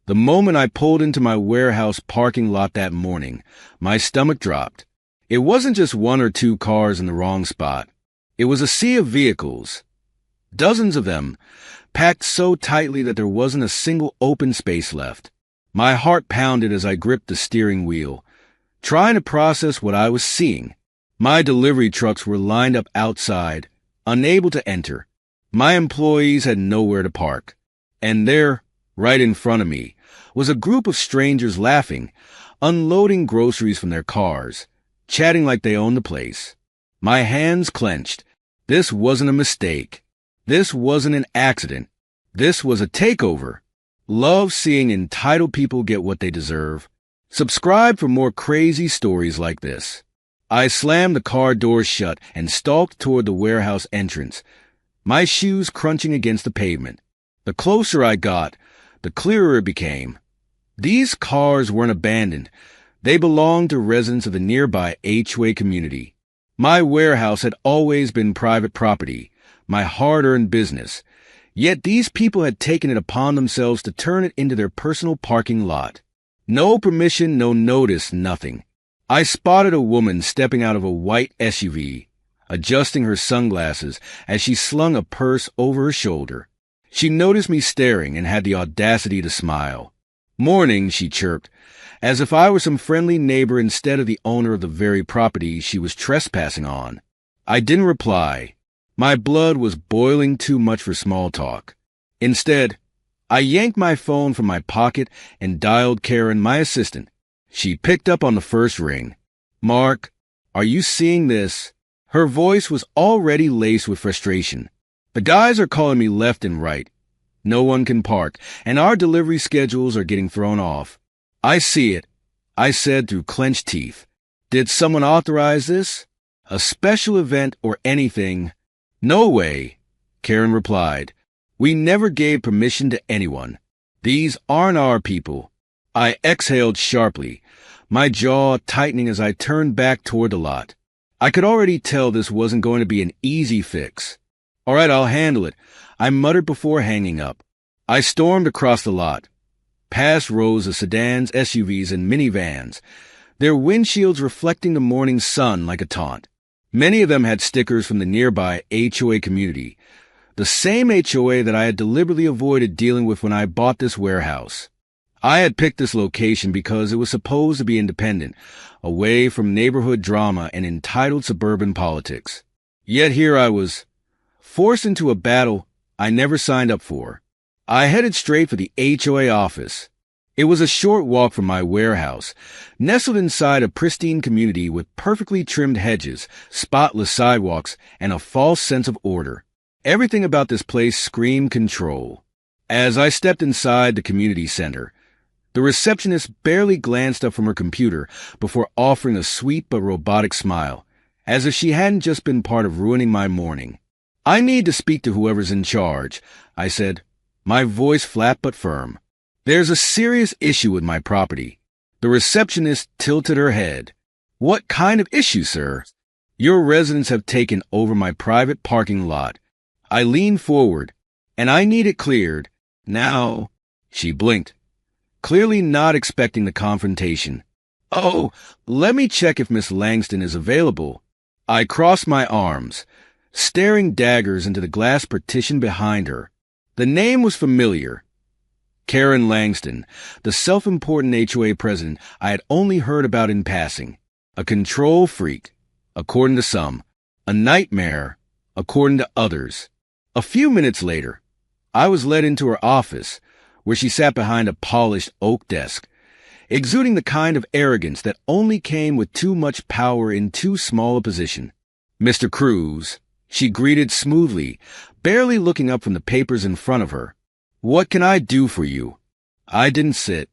The moment I pulled into my warehouse parking lot that morning, my stomach dropped. It wasn't just one or two cars in the wrong spot. It was a sea of vehicles. Dozens of them, packed so tightly that there wasn't a single open space left. My heart pounded as I gripped the steering wheel, trying to process what I was seeing. My delivery trucks were lined up outside, unable to enter. My employees had nowhere to park. And there, right in front of me, was a group of strangers laughing, unloading groceries from their cars, chatting like they owned the place. My hands clenched. This wasn't a mistake. This wasn't an accident. This was a takeover. Love seeing entitled people get what they deserve. Subscribe for more crazy stories like this. I slammed the car doors shut and stalked toward the warehouse entrance, my shoes crunching against the pavement. The closer I got, the clearer it became. These cars weren't abandoned. They belonged to residents of the nearby HOA community. My warehouse had always been private property, my hard-earned business. Yet these people had taken it upon themselves to turn it into their personal parking lot. No permission, no notice, nothing. I spotted a woman stepping out of a white SUV, adjusting her sunglasses as she slung a purse over her shoulder. She noticed me staring and had the audacity to smile. "Morning," she chirped, as if I were some friendly neighbor instead of the owner of the very property she was trespassing on. I didn't reply. My blood was boiling too much for small talk. Instead, I yanked my phone from my pocket and dialed Karen, my assistant. She picked up on the first ring. "Mark, are you seeing this?" Her voice was already laced with frustration. "The guys are calling me left and right. No one can park, and our delivery schedules are getting thrown off." "I see it," I said through clenched teeth. "Did someone authorize this? A special event or anything?" "No way," Karen replied. "We never gave permission to anyone. These aren't our people." I exhaled sharply, my jaw tightening as I turned back toward the lot. I could already tell this wasn't going to be an easy fix. "All right, I'll handle it," I muttered before hanging up. I stormed across the lot, past rows of sedans, SUVs, and minivans, their windshields reflecting the morning sun like a taunt. Many of them had stickers from the nearby HOA community, the same HOA that I had deliberately avoided dealing with when I bought this warehouse. I had picked this location because it was supposed to be independent, away from neighborhood drama and entitled suburban politics. Yet here I was, forced into a battle I never signed up for. I headed straight for the HOA office. It was a short walk from my warehouse, nestled inside a pristine community with perfectly trimmed hedges, spotless sidewalks, and a false sense of order. Everything about this place screamed control. As I stepped inside the community center, the receptionist barely glanced up from her computer before offering a sweet but robotic smile, as if she hadn't just been part of ruining my morning. "I need to speak to whoever's in charge," I said, my voice flat but firm. "There's a serious issue with my property." The receptionist tilted her head. "What kind of issue, sir?" "Your residents have taken over my private parking lot." I leaned forward, "and I need it cleared. Now." She blinked, clearly not expecting the confrontation. "Oh, let me check if Miss Langston is available." I crossed my arms, staring daggers into the glass partition behind her. The name was familiar. Karen Langston, the self-important HOA president I had only heard about in passing. A control freak, according to some. A nightmare, according to others. A few minutes later, I was led into her office, where she sat behind a polished oak desk, exuding the kind of arrogance that only came with too much power in too small a position. "Mr. Cruz," she greeted smoothly, barely looking up from the papers in front of her. "What can I do for you?" I didn't sit.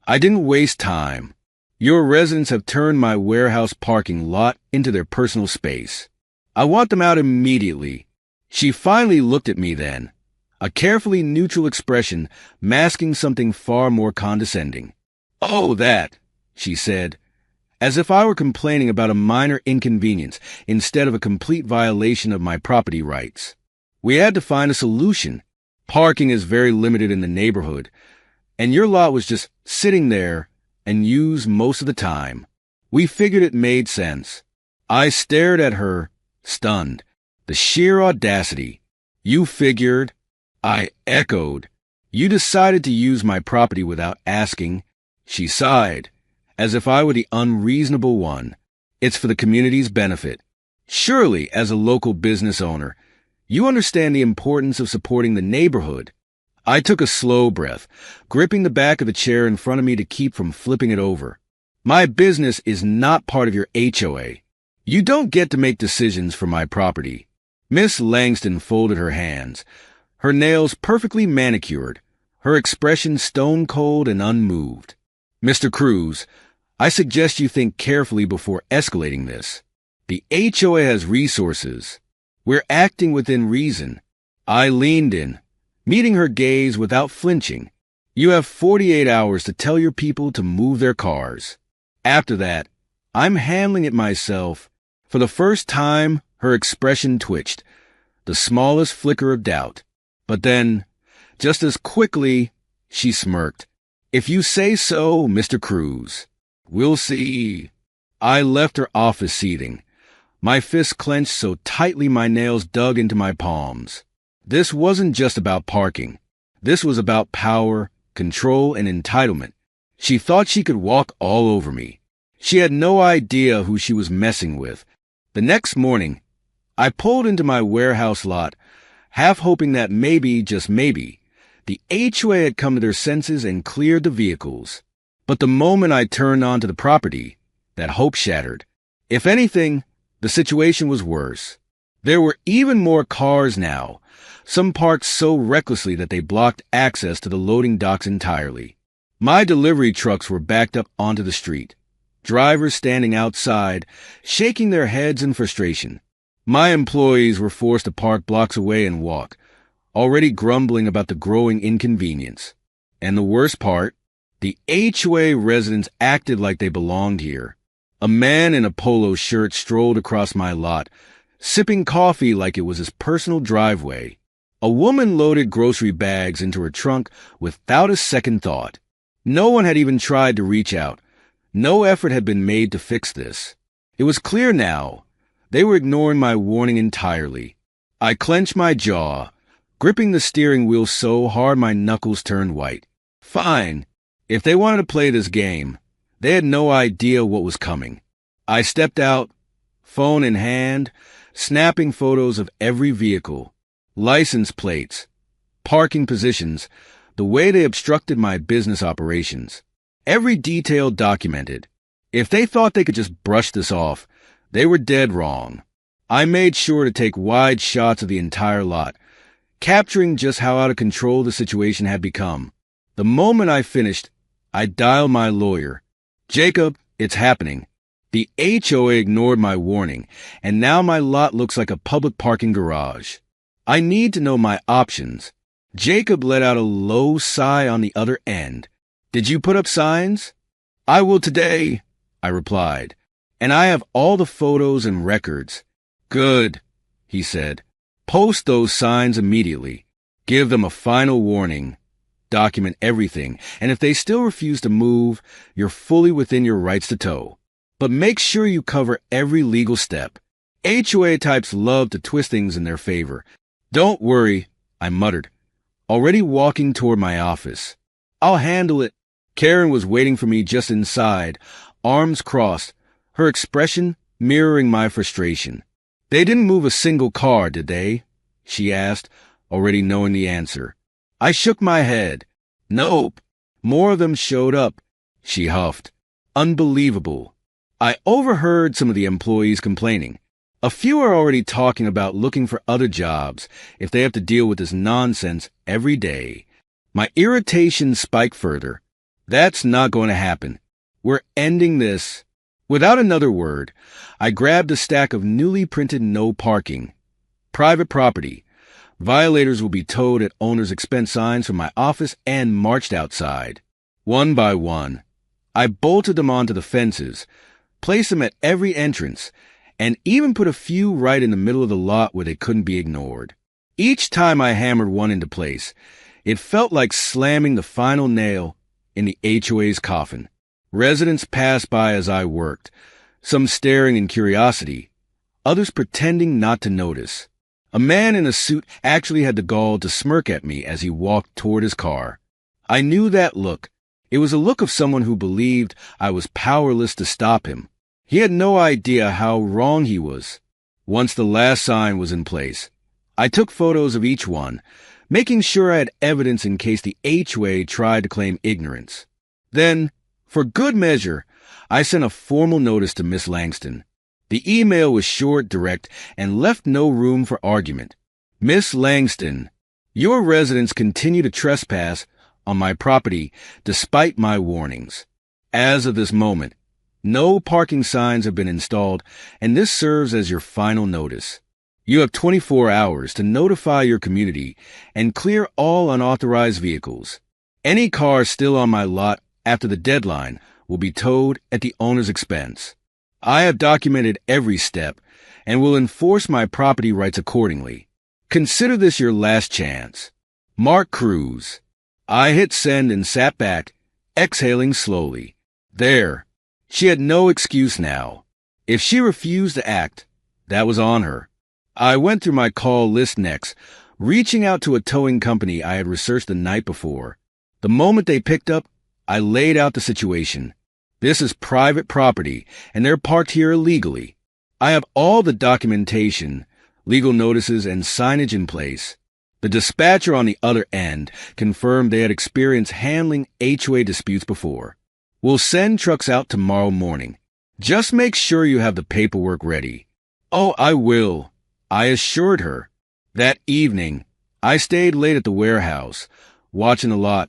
I didn't waste time. "Your residents have turned my warehouse parking lot into their personal space. I want them out immediately." She finally looked at me then, a carefully neutral expression masking something far more condescending. "Oh, that," she said, as if I were complaining about a minor inconvenience instead of a complete violation of my property rights. "We had to find a solution. Parking is very limited in the neighborhood. and your lot was just sitting there and used most of the time. We figured it made sense. I stared at her, stunned. The sheer audacity. You figured. I echoed. You decided to use my property without asking. She sighed, as if I were the unreasonable one. It's for the community's benefit. Surely, as a local business owner, you understand the importance of supporting the neighborhood. I took a slow breath, gripping the back of the chair in front of me to keep from flipping it over. My business is not part of your HOA. You don't get to make decisions for my property. Miss Langston folded her hands, her nails perfectly manicured, her expression stone-cold and unmoved. Mr. Cruz, I suggest you think carefully before escalating this. The HOA has resources. We're acting within reason. I leaned in, meeting her gaze without flinching. You have 48 hours to tell your people to move their cars. After that, I'm handling it myself. For the first time, her expression twitched, the smallest flicker of doubt. But then, just as quickly, she smirked. If you say so, Mr. Cruz. We'll see. I left her office seething, my fists clenched so tightly my nails dug into my palms. This wasn't just about parking. This was about power, control, and entitlement. She thought she could walk all over me. She had no idea who she was messing with. The next morning, I pulled into my warehouse lot, half hoping that maybe, just maybe, the HOA had come to their senses and cleared the vehicles. But the moment I turned onto the property, that hope shattered. If anything, the situation was worse. There were even more cars now, some parked so recklessly that they blocked access to the loading docks entirely. My delivery trucks were backed up onto the street, drivers standing outside, shaking their heads in frustration. My employees were forced to park blocks away and walk, already grumbling about the growing inconvenience. And the worst part, the HOA residents acted like they belonged here. A man in a polo shirt strolled across my lot, sipping coffee like it was his personal driveway. A woman loaded grocery bags into her trunk without a second thought. No one had even tried to reach out. No effort had been made to fix this. It was clear now. They were ignoring my warning entirely. I clenched my jaw, gripping the steering wheel so hard my knuckles turned white. Fine. If they wanted to play this game, they had no idea what was coming. I stepped out, phone in hand, snapping photos of every vehicle, license plates, parking positions, the way they obstructed my business operations. Every detail documented. If they thought they could just brush this off, they were dead wrong. I made sure to take wide shots of the entire lot, capturing just how out of control the situation had become. The moment I finished, I dialed my lawyer. Jacob, it's happening. The HOA ignored my warning, and now my lot looks like a public parking garage. I need to know my options. Jacob let out a low sigh on the other end. Did you put up signs? I will today, I replied, and I have all the photos and records. Good, he said. Post those signs immediately. Give them a final warning. Document everything, and if they still refuse to move, you're fully within your rights to tow. But make sure you cover every legal step. HOA types love to twist things in their favor. Don't worry, I muttered, already walking toward my office. I'll handle it. Karen was waiting for me just inside, arms crossed, her expression mirroring my frustration. They didn't move a single car, did they? She asked, already knowing the answer. I shook my head. Nope. More of them showed up, she huffed. Unbelievable. I overheard some of the employees complaining. A few are already talking about looking for other jobs if they have to deal with this nonsense every day. My irritation spiked further. That's not going to happen. We're ending this. Without another word, I grabbed a stack of newly printed no parking. Private property. Violators will be towed at owner's expense signs from my office and marched outside. One by one, I bolted them onto the fences, placed them at every entrance, and even put a few right in the middle of the lot where they couldn't be ignored. Each time I hammered one into place, It felt like slamming the final nail in the HOA's coffin. Residents passed by as I worked, some staring in curiosity, others pretending not to notice. A man in a suit actually had the gall to smirk at me as he walked toward his car. I knew that look. It was a look of someone who believed I was powerless to stop him. He had no idea how wrong he was. Once the last sign was in place, I took photos of each one, making sure I had evidence in case the HOA tried to claim ignorance. Then, for good measure, I sent a formal notice to Miss Langston. The email was short, direct, and left no room for argument. Miss Langston, your residents continue to trespass on my property despite my warnings. As of this moment, no parking signs have been installed, and this serves as your final notice. You have 24 hours to notify your community and clear all unauthorized vehicles. Any car still on my lot after the deadline will be towed at the owner's expense. I have documented every step and will enforce my property rights accordingly. Consider this your last chance. Mark Cruz. I hit send and sat back, exhaling slowly. There. She had no excuse now. If she refused to act, that was on her. I went through my call list next, reaching out to a towing company I had researched the night before. The moment they picked up, I laid out the situation. This is private property, and they're parked here illegally. I have all the documentation, legal notices, and signage in place. The dispatcher on the other end confirmed they had experienced handling HOA disputes before. We'll send trucks out tomorrow morning. Just make sure you have the paperwork ready. Oh, I will, I assured her. That evening, I stayed late at the warehouse, watching the lot,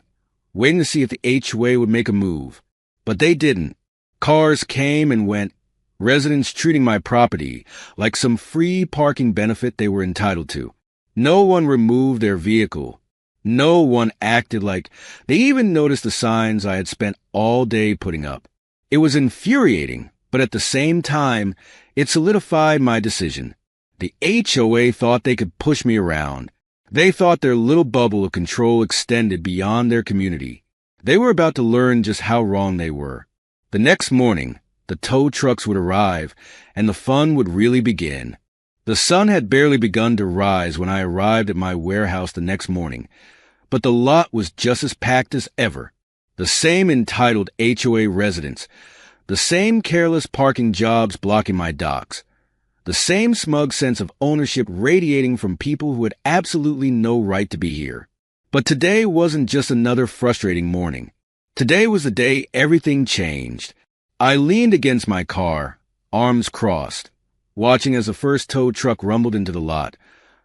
waiting to see if the HOA would make a move. But they didn't. Cars came and went, residents treating my property like some free parking benefit they were entitled to. No one removed their vehicle. No one acted like they even noticed the signs I had spent all day putting up. It was infuriating, but at the same time, it solidified my decision. The HOA thought they could push me around. They thought their little bubble of control extended beyond their community. They were about to learn just how wrong they were. The next morning, the tow trucks would arrive, and the fun would really begin. The sun had barely begun to rise when I arrived at my warehouse the next morning, but the lot was just as packed as ever. The same entitled HOA residents, the same careless parking jobs blocking my docks, the same smug sense of ownership radiating from people who had absolutely no right to be here. But today wasn't just another frustrating morning. Today was the day everything changed. I leaned against my car, arms crossed, watching as the first tow truck rumbled into the lot,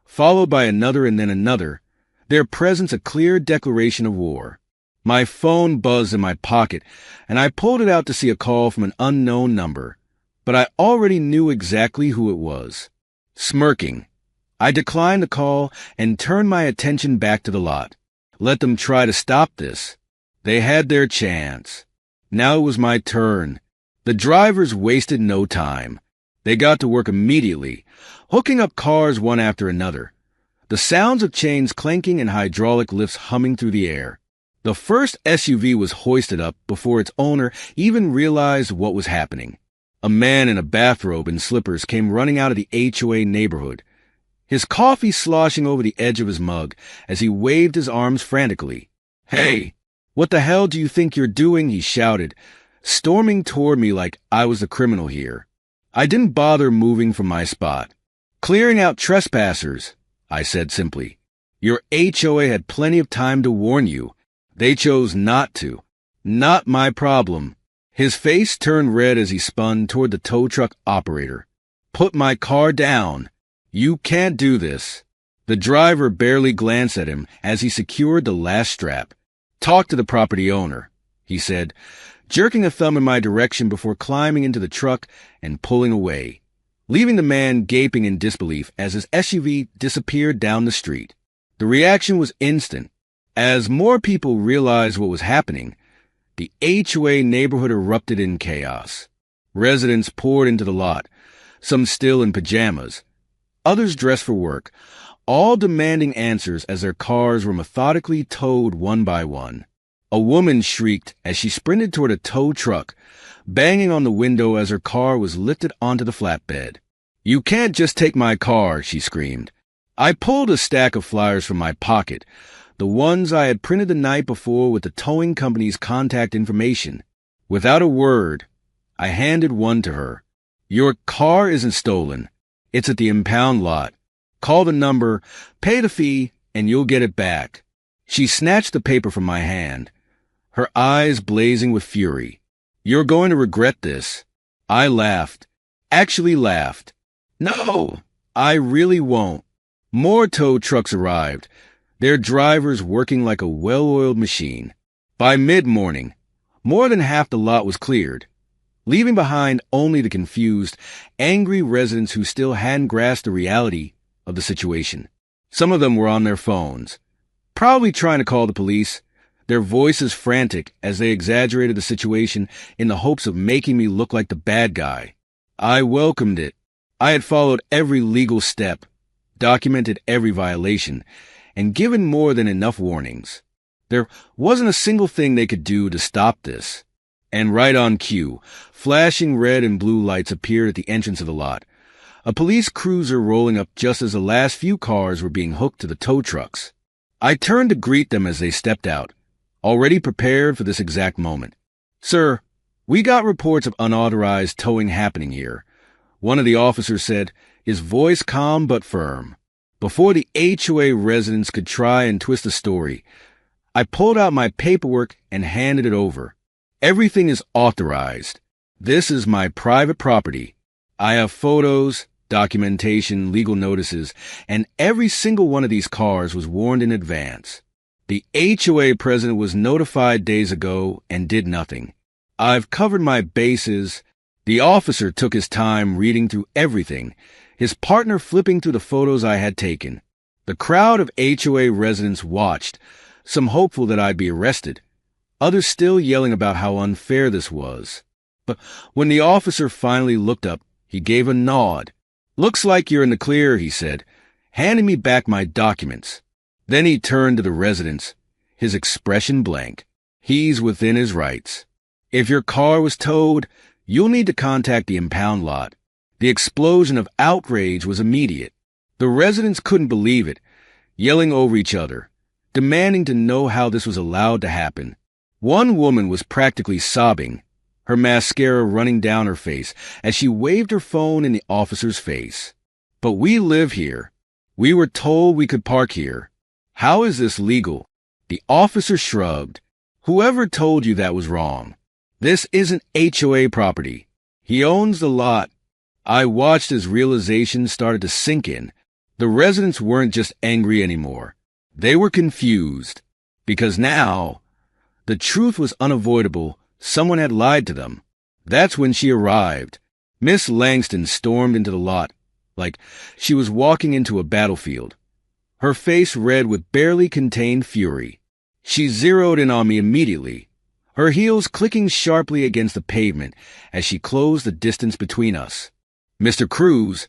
followed by another and then another, their presence a clear declaration of war. My phone buzzed in my pocket, and I pulled it out to see a call from an unknown number, but I already knew exactly who it was. Smirking, I declined the call and turned my attention back to the lot. Let them try to stop this. They had their chance. Now it was my turn. The drivers wasted no time. They got to work immediately, hooking up cars one after another. The sounds of chains clanking and hydraulic lifts humming through the air. The first SUV was hoisted up before its owner even realized what was happening. A man in a bathrobe and slippers came running out of the HOA neighborhood, his coffee sloshing over the edge of his mug as he waved his arms frantically. "Hey, what the hell do you think you're doing?" he shouted, storming toward me like I was the criminal here. I didn't bother moving from my spot. "Clearing out trespassers," I said simply. "Your HOA had plenty of time to warn you. They chose not to. Not my problem." His face turned red as he spun toward the tow truck operator. "Put my car down. You can't do this." The driver barely glanced at him as he secured the last strap. "Talk to the property owner," he said, jerking a thumb in my direction before climbing into the truck and pulling away, leaving the man gaping in disbelief as his SUV disappeared down the street. The reaction was instant. As more people realized what was happening, the HOA neighborhood erupted in chaos. Residents poured into the lot, some still in pajamas, others dressed for work, all demanding answers as their cars were methodically towed one by one. A woman shrieked as she sprinted toward a tow truck, banging on the window as her car was lifted onto the flatbed. "You can't just take my car," she screamed. I pulled a stack of flyers from my pocket, the ones I had printed the night before with the towing company's contact information. Without a word, I handed one to her. "Your car isn't stolen. It's at the impound lot. Call the number, pay the fee, and you'll get it back." She snatched the paper from my hand, her eyes blazing with fury. "You're going to regret this." I laughed. Actually laughed. "No, I really won't." More tow trucks arrived, their drivers working like a well-oiled machine. By mid-morning, more than half the lot was cleared, leaving behind only the confused, angry residents who still hadn't grasped the reality of the situation. Some of them were on their phones, probably trying to call the police, their voices frantic as they exaggerated the situation in the hopes of making me look like the bad guy. I welcomed it. I had followed every legal step, documented every violation, and given more than enough warnings. There wasn't a single thing they could do to stop this. And right on cue, flashing red and blue lights appeared at the entrance of the lot, a police cruiser rolling up just as the last few cars were being hooked to the tow trucks. I turned to greet them as they stepped out, already prepared for this exact moment. "Sir, we got reports of unauthorized towing happening here," one of the officers said, his voice calm but firm. Before the HOA residents could try and twist the story, I pulled out my paperwork and handed it over. "Everything is authorized. This is my private property. I have photos, documentation, legal notices, and every single one of these cars was warned in advance. The HOA president was notified days ago and did nothing. I've covered my bases." The officer took his time reading through everything, his partner flipping through the photos I had taken. The crowd of HOA residents watched, some hopeful that I'd be arrested, others still yelling about how unfair this was. But when the officer finally looked up, he gave a nod. "Looks like you're in the clear," he said, handing me back my documents. Then he turned to the residents, his expression blank. "He's within his rights. If your car was towed, you'll need to contact the impound lot." The explosion of outrage was immediate. The residents couldn't believe it, yelling over each other, demanding to know how this was allowed to happen. One woman was practically sobbing, her mascara running down her face as she waved her phone in the officer's face. "But we live here. We were told we could park here. How is this legal?" The officer shrugged. "Whoever told you that was wrong. This isn't HOA property. He owns the lot." I watched as realization started to sink in. The residents weren't just angry anymore. They were confused. Because now, the truth was unavoidable. Someone had lied to them. That's when she arrived. Miss Langston stormed into the lot, like she was walking into a battlefield, her face red with barely contained fury. She zeroed in on me immediately, her heels clicking sharply against the pavement as she closed the distance between us. "Mr. Cruz,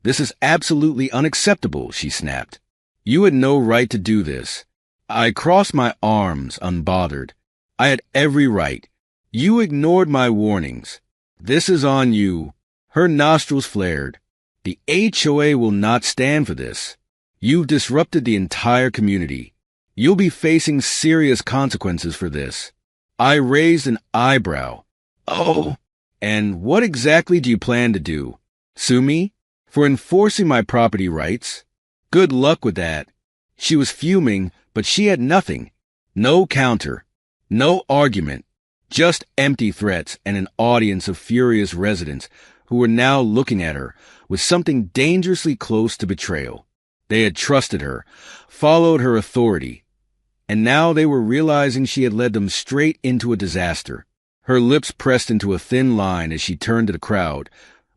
this is absolutely unacceptable," she snapped. "You had no right to do this." I crossed my arms, unbothered. I had every right. You ignored my warnings. This is on you. Her nostrils flared. The HOA will not stand for this. You've disrupted the entire community. You'll be facing serious consequences for this. I raised an eyebrow. "Oh, and what exactly do you plan to do? Sue me? For enforcing my property rights? Good luck with that." She was fuming, but she had nothing. No counter. No argument. Just empty threats and an audience of furious residents who were now looking at her with something dangerously close to betrayal. They had trusted her, followed her authority, and now they were realizing she had led them straight into a disaster. Her lips pressed into a thin line as she turned to the crowd,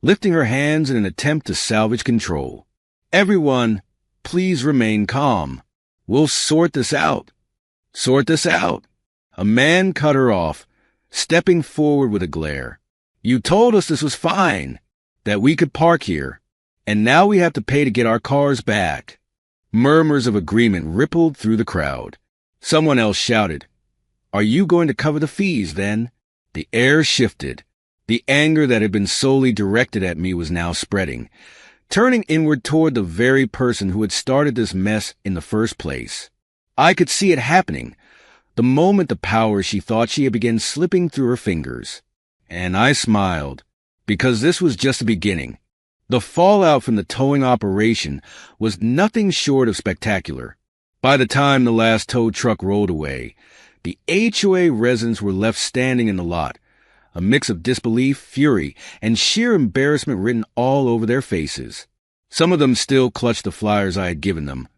lifting her hands in an attempt to salvage control. "Everyone, please remain calm. We'll sort this out." "Sort this out." A man cut her off, stepping forward with a glare. "You told us this was fine, that we could park here, and now we have to pay to get our cars back." Murmurs of agreement rippled through the crowd. Someone else shouted, "Are you going to cover the fees, then?" The air shifted. The anger that had been solely directed at me was now spreading, turning inward toward the very person who had started this mess in the first place. I could see it happening, the moment the power she thought she had began slipping through her fingers. And I smiled, because this was just the beginning. The fallout from the towing operation was nothing short of spectacular. By the time the last tow truck rolled away, the HOA residents were left standing in the lot, a mix of disbelief, fury, and sheer embarrassment written all over their faces. Some of them still clutched the flyers I had given them.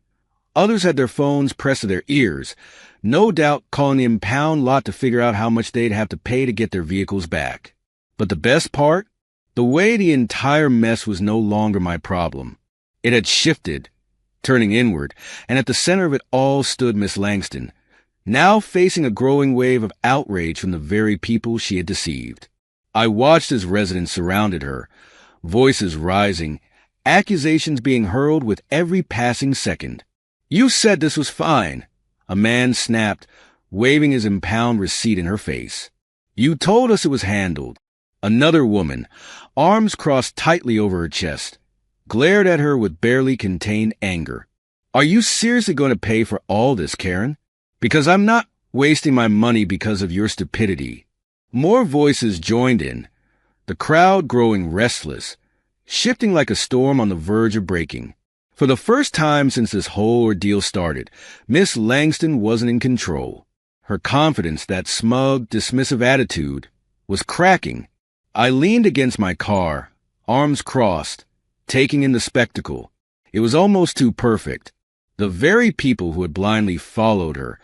Others had their phones pressed to their ears, no doubt calling the impound lot to figure out how much they'd have to pay to get their vehicles back. But the best part? The way the entire mess was no longer my problem. It had shifted, turning inward, and at the center of it all stood Miss Langston, now facing a growing wave of outrage from the very people she had deceived. I watched as residents surrounded her, voices rising, accusations being hurled with every passing second. "You said this was fine," a man snapped, waving his impound receipt in her face. "You told us it was handled." Another woman, arms crossed tightly over her chest, glared at her with barely contained anger. "Are you seriously going to pay for all this, Karen? Because I'm not wasting my money because of your stupidity." More voices joined in, the crowd growing restless, shifting like a storm on the verge of breaking. For the first time since this whole ordeal started, Miss Langston wasn't in control. Her confidence, that smug, dismissive attitude, was cracking. I leaned against my car, arms crossed, taking in the spectacle. It was almost too perfect. The very people who had blindly followed her,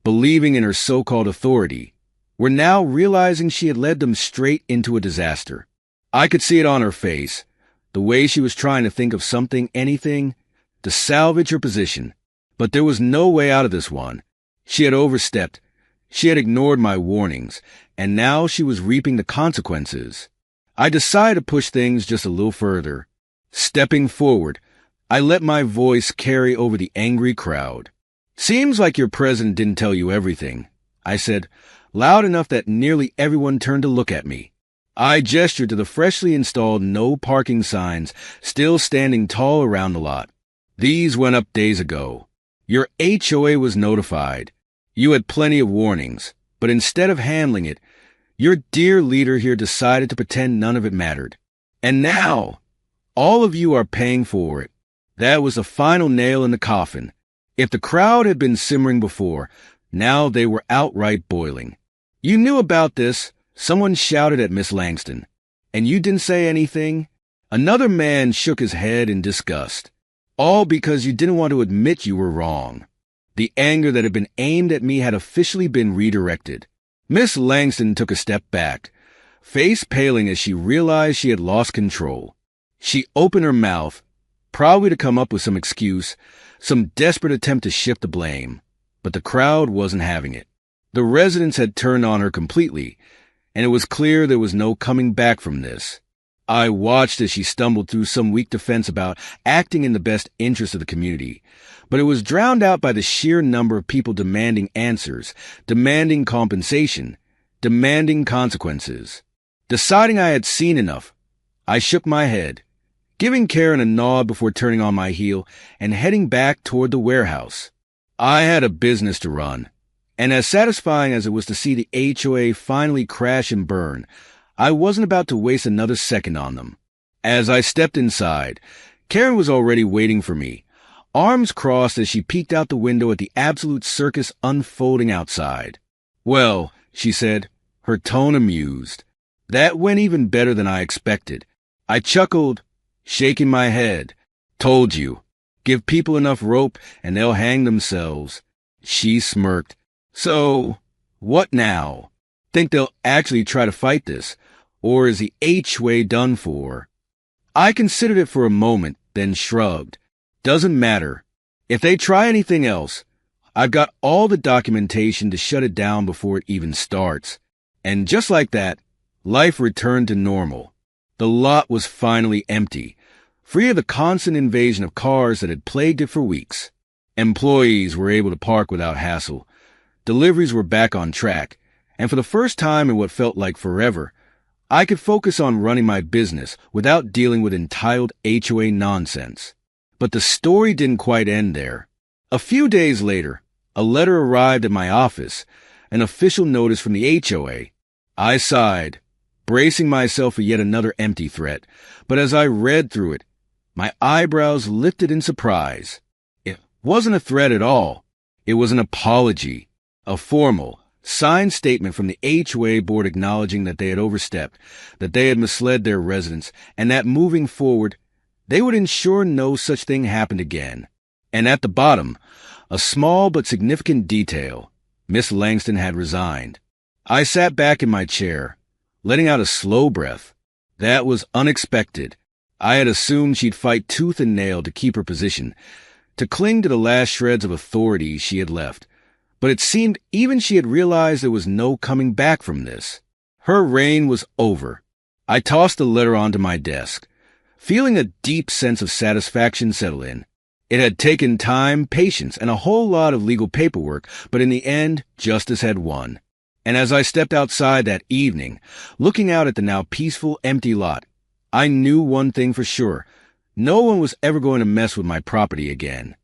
believing in her so-called authority, were now realizing she had led them straight into a disaster. I could see it on her face, the way she was trying to think of something, anything, to salvage her position. But there was no way out of this one. She had overstepped. She had ignored my warnings, and now she was reaping the consequences. I decided to push things just a little further. Stepping forward, I let my voice carry over the angry crowd. "Seems like your president didn't tell you everything," I said, loud enough that nearly everyone turned to look at me. I gestured to the freshly installed no parking signs still standing tall around the lot. "These went up days ago. Your HOA was notified. You had plenty of warnings, but instead of handling it, your dear leader here decided to pretend none of it mattered. And now, all of you are paying for it." That was the final nail in the coffin. If the crowd had been simmering before, now they were outright boiling. "You knew about this," someone shouted at Miss Langston. "And you didn't say anything?" Another man shook his head in disgust. "All because you didn't want to admit you were wrong." The anger that had been aimed at me had officially been redirected. Miss Langston took a step back, face paling as she realized she had lost control. She opened her mouth, probably to come up with some excuse, some desperate attempt to shift the blame. But the crowd wasn't having it. The residents had turned on her completely, and it was clear there was no coming back from this. I watched as she stumbled through some weak defense about acting in the best interest of the community, but it was drowned out by the sheer number of people demanding answers, demanding compensation, demanding consequences. Deciding I had seen enough, I shook my head, giving Karen a nod before turning on my heel and heading back toward the warehouse. I had a business to run, and as satisfying as it was to see the HOA finally crash and burn, I wasn't about to waste another second on them. As I stepped inside, Karen was already waiting for me, arms crossed as she peeked out the window at the absolute circus unfolding outside. "Well," she said, her tone amused. "That went even better than I expected." I chuckled, shaking my head. "Told you. Give people enough rope and they'll hang themselves." She smirked. "So, what now? Think they'll actually try to fight this? Or is the HOA done for?" I considered it for a moment, then shrugged. "Doesn't matter. If they try anything else, I've got all the documentation to shut it down before it even starts." And just like that, life returned to normal. The lot was finally empty, free of the constant invasion of cars that had plagued it for weeks. Employees were able to park without hassle. Deliveries were back on track, and for the first time in what felt like forever, I could focus on running my business without dealing with entitled HOA nonsense. But the story didn't quite end there. A few days later, a letter arrived at my office, an official notice from the HOA. I sighed, bracing myself for yet another empty threat, but as I read through it, my eyebrows lifted in surprise. It wasn't a threat at all. It was an apology, a formal, signed statement from the HOA board acknowledging that they had overstepped, that they had misled their residents, and that moving forward, they would ensure no such thing happened again. And at the bottom, a small but significant detail: Miss Langston had resigned. I sat back in my chair, letting out a slow breath. That was unexpected. I had assumed she'd fight tooth and nail to keep her position, to cling to the last shreds of authority she had left. But it seemed even she had realized there was no coming back from this. Her reign was over. I tossed the letter onto my desk, feeling a deep sense of satisfaction settle in. It had taken time, patience, and a whole lot of legal paperwork, but in the end, justice had won. And as I stepped outside that evening, looking out at the now peaceful, empty lot, I knew one thing for sure: no one was ever going to mess with my property again.